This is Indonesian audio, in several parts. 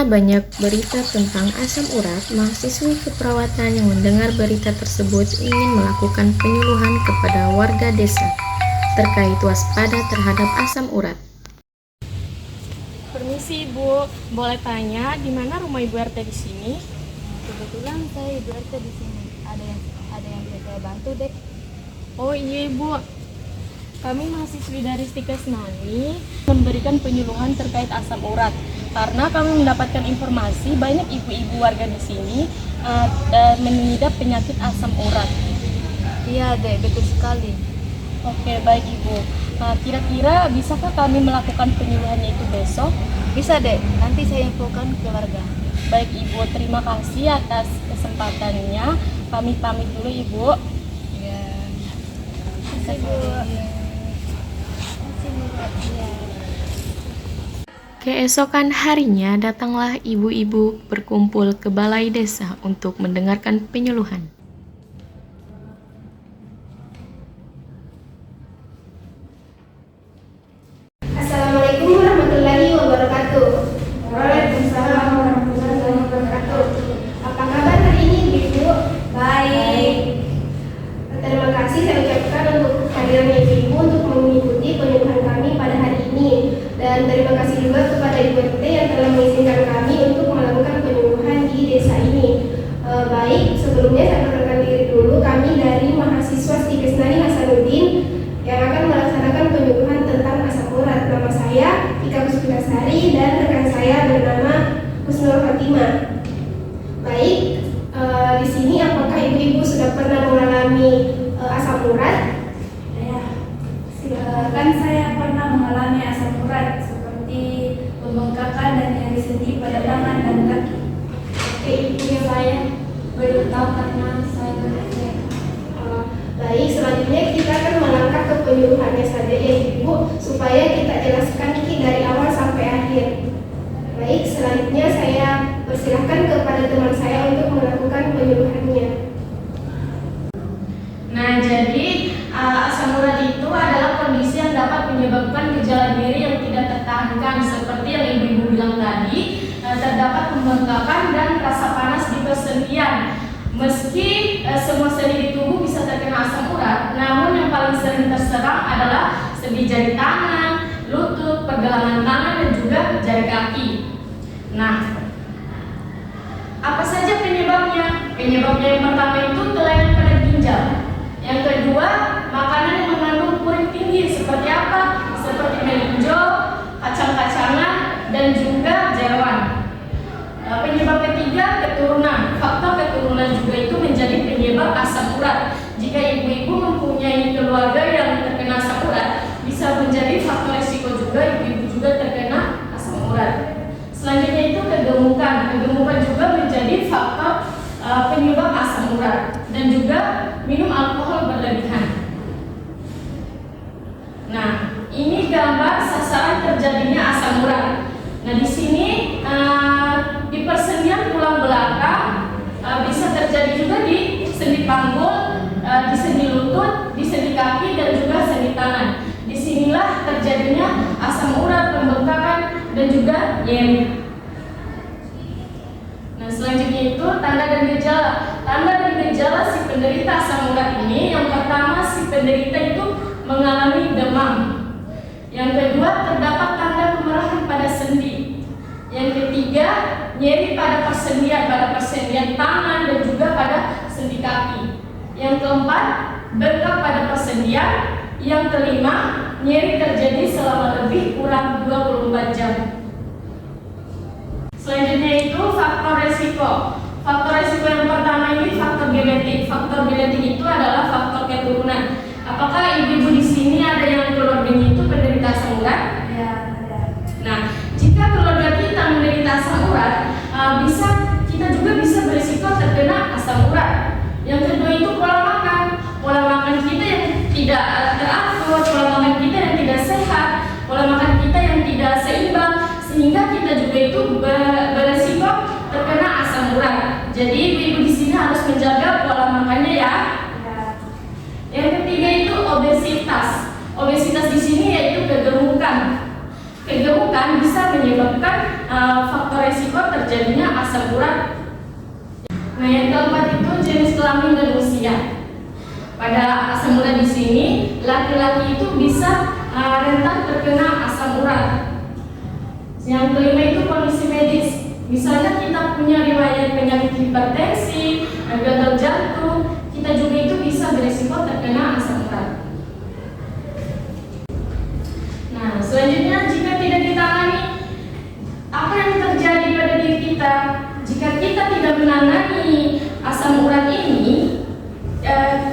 banyak berita tentang asam urat, mahasiswi keperawatan yang mendengar berita tersebut ingin melakukan penyuluhan kepada warga desa terkait waspada terhadap asam urat. Permisi Ibu, boleh tanya di mana rumah Ibu RT di sini? Kebetulan saya Ibu RT di sini. Ada yang bisa saya bantu, Dek? Oh iya Ibu, kami mahasiswi dari Stikes Nani memberikan penyuluhan terkait asam urat. Karena kami mendapatkan informasi banyak ibu-ibu warga di sini mengidap penyakit asam urat. Iya, Dek, betul sekali. Oke, baik Ibu. Kira-kira bisakah kami melakukan penyuluhannya itu besok? Bisa, Dek. Nanti saya infokan ke warga. Baik Ibu, terima kasih atas kesempatannya. Kami pamit dulu Ibu. Iya. Terima kasih Bu. Keesokan harinya datanglah ibu-ibu berkumpul ke balai desa untuk mendengarkan penyuluhan. Assalamualaikum warahmatullahi wabarakatuh. Waalaikumsalam warahmatullahi wabarakatuh. Apa kabar hari ini, Ibu? Baik. Terima kasih saya ucapkan untuk hadirnya Ibu untuk mengikuti penyuluhan kami pada hari ini. Dan terima kasih juga kepada Ibu RT yang telah mengizinkan kami untuk melakukan penyuluhan di desa ini. Baik, sebelumnya saya perkenalkan diri dulu. Kami dari mahasiswa Stikes Nani Hasanuddin yang akan melaksanakan penyuluhan tentang asam urat. Nama saya Ika Puspitasari dan rekan saya bernama Husnul Fatimah. Baik, di sini apakah ibu-ibu sudah pernah mengalami asam urat? Kan saya pernah mengalami asam urat seperti pembengkakan dan nyeri sendi pada tangan dan kaki. Oke, ibu yang lain Belum tahu karena saya bekerja. Baik, selanjutnya kita akan melangkah ke penyuluhannya saja ya Ibu, supaya kita jelaskan dari awal sampai akhir. Baik, selanjutnya saya persilahkan kepada teman saya untuk melakukan penyuluhannya. Nah, jadi asam urat itu adalah kondisi yang dapat menyebabkan gejala nyeri yang tidak tertahankan seperti yang ibu-ibu bilang tadi, terdapat pembengkakan dan rasa panas di persendian. Meski semua sendi di tubuh bisa terkena asam urat, namun yang paling sering terserang adalah sendi jari tangan, lutut, pergelangan tangan dan juga jari kaki. Nah, apa saja penyebabnya? Penyebabnya yang pertama itu kelainan pada ginjal. Yang kedua, makanan yang mengandung purin tinggi seperti apa? Seperti melinjo, kacang-kacangan, dan juga jeroan. Penyebab ketiga, keturunan. Faktor keturunan juga itu menjadi penyebab asam urat. Jika ibu-ibu mempunyai keluarga yang terkena asam urat, bisa menjadi faktor risiko juga ibu-ibu juga terkena asam urat. Selanjutnya itu kegemukan. Kegemukan juga menjadi faktor penyebab asam urat, dan juga minum alkohol berlebihan. Nah, ini gambar sasaran terjadinya asam urat. Nah, di sini di persendian tulang belakang bisa terjadi juga di sendi panggul, di sendi lutut, di sendi kaki, dan juga sendi tangan. Disinilah terjadinya asam urat, pembengkakan, dan juga nyeri. Nah, selanjutnya itu tanda dan gejala. Tanda dan gejala si penderita asam urat ini, yang pertama si penderita itu mengalami demam. Yang kedua, terdapat tanda kemerahan pada sendi. Yang ketiga, nyeri pada persendian tangan dan juga pada sendi kaki. Yang keempat, bengkak pada persendian. Yang kelima, nyeri terjadi selama lebih kurang 24 jam. Selanjutnya itu faktor resiko. Faktor resiko yang pertama ini faktor genetik. Faktor genetik itu adalah faktor keturunan. Apakah ibu-ibu di sini ada yang keluarganya itu penderita asam urat? Ya, ada. Nah, jika keluarga kita menderita asam urat, kita juga bisa berisiko terkena asam urat. Yang kedua itu pola makan. Pola makan kita yang tidak teratur, pola makan kita yang tidak sehat, pola makan kita yang tidak seimbang, sehingga kita juga itu berisiko terkena asam urat. Jadi ibu-ibu di sini harus menjaga pola makannya ya. Yang ketiga itu obesitas. Obesitas di sini yaitu kegemukan. Kegemukan bisa menyebabkan faktor resiko terjadinya asam urat. Nah, yang keempat itu jenis kelamin dan usia. Pada asam urat di sini, laki-laki itu bisa rentan terkena asam urat. Yang kelima itu kondisi medis. Misalnya kita punya riwayat penyakit hipertensi, gagal jantung, kita juga itu bisa berisiko terkena asam urat. Nah, selanjutnya jika tidak ditangani, apa yang terjadi pada diri kita? Jika kita tidak menangani asam urat ini,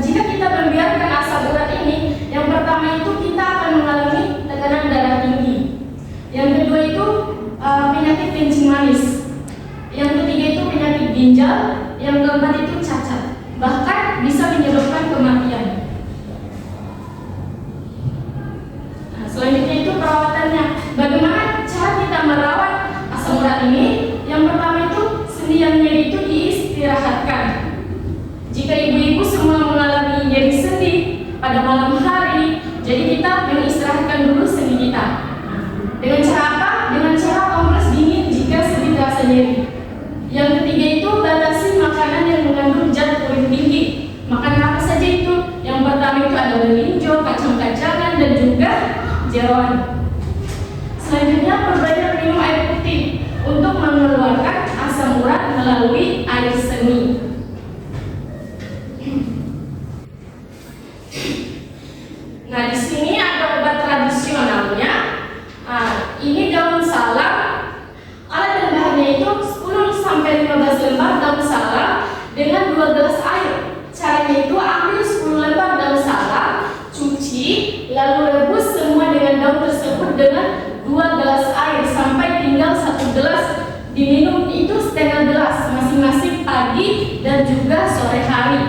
jika kita membiarkan asam urat ini, yang pertama itu kita akan mengalami tekanan darah tinggi. Yang kedua itu penyakit kencing manis. Yang ketiga itu penyakit ginjal. Yang keempat itu cacat. Bahkan bisa menyebabkan kematian. Nah, selanjutnya itu perawatannya. Bagaimana cara kita merawat asam urat ini? Yang pertama itu sendi yang nyeri itu diistirahatkan. Jika ibu-ibu semua mengalami nyeri sendi pada malam hari, jadi kita mengistirahatkan dulu sendi kita. Dengan cara apa? Dengan cara kompres dingin jika sendi terasa nyeri. Yang ketiga itu batasi makanan yang mengandung zat purin tinggi. Makan apa saja itu? Yang pertama itu ada melinjo, kacang-kacangan, dan juga jeroan. Selanjutnya perbanyak minum air putih untuk mengeluarkan asam urat melalui air seni. Nah, di sini ada obat tradisionalnya. Ini daun salam. Alat dan bahannya itu 10-15 lembar daun salam dengan 2 gelas air. Caranya itu ambil 10 lembar daun salam, cuci, lalu rebus semua dengan daun tersebut dengan 2 gelas air sampai tinggal 1 gelas. Diminum itu setengah gelas masing-masing pagi dan juga sore hari.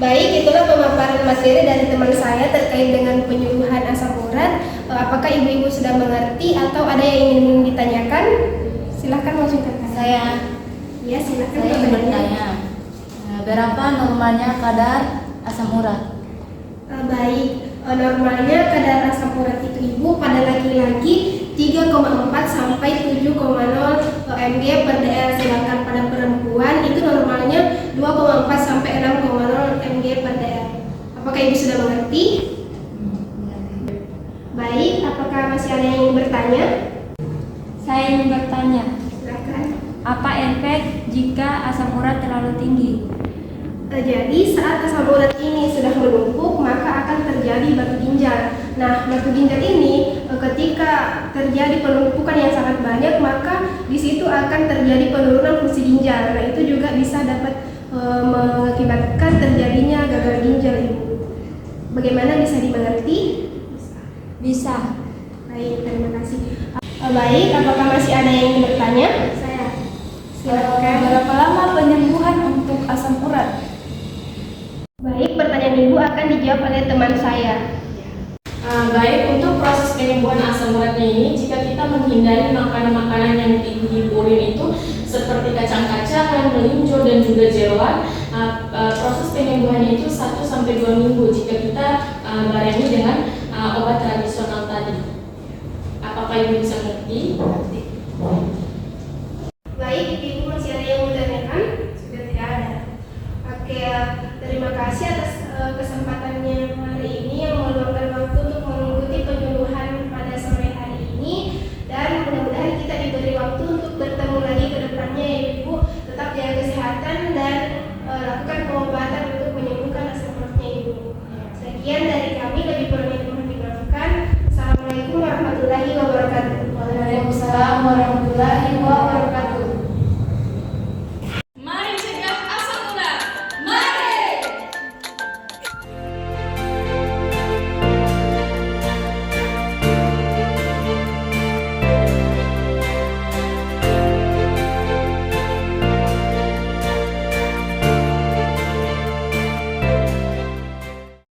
Baik, itulah pemaparan materi dari teman saya terkait dengan penyuluhan asam urat. Apakah ibu-ibu sudah mengerti atau ada yang ingin ditanyakan? Silahkan majukan. Saya Ya, silakan. ingin bertanya, berapa normalnya kadar asam urat? Baik, normalnya kadar asam urat itu ibu pada laki-laki 3,4 sampai 7,0 mg per dl, sedangkan pada perempuan itu normalnya 2,4 sampai 6,0 mg per dl. Apakah ibu sudah mengerti? Baik, apakah masih ada yang ingin bertanya? Saya ingin bertanya, Silakan. apa efek jika asam urat terlalu tinggi? Jadi saat asam urat ini sudah menumpuk maka akan terjadi batu ginjal. Nah, batu ginjal ini ketika terjadi penumpukan yang sangat banyak maka di situ akan terjadi penurunan fungsi ginjal. Nah, itu juga bisa dapat mengakibatkan terjadinya gagal ginjal ibu. Bagaimana, bisa dimengerti? Bisa. Baik, terima kasih. Baik, apakah masih ada yang ingin bertanya? Saya. Silakan. Berapa lama penyembuhan untuk asam urat? Baik, pertanyaan ibu akan dijawab oleh teman saya. Baik, untuk proses penyembuhan asam uratnya ini, jika kita menghindari makanan-makanan yang tinggi purin itu seperti kacang-kacangan, melinjo, dan juga jeroan, proses penyembuhannya itu 1-2 minggu jika kita barengi dengan obat tradisional tadi. Apakah ibu bisa mengerti? Baik, ibu masih ada yang mau ditanyakan? Sudah tidak ada. Oke, terima kasih atas kesempatannya hari ini yang meluangkan waktu untuk mengikuti penyuluhan pada sore hari ini, dan mudah-mudahan kita diberi waktu untuk bertemu lagi ke depannya ya ibu. Tetap jaga kesehatan dan lakukan pengobatan untuk menyembuhkan asam uratnya ibu. Sekian dari kami, lebih kurangnya mohon dimaafkan. Assalamualaikum warahmatullahi wabarakatuh. Waalaikumsalam warahmatullahi wabarakatuh.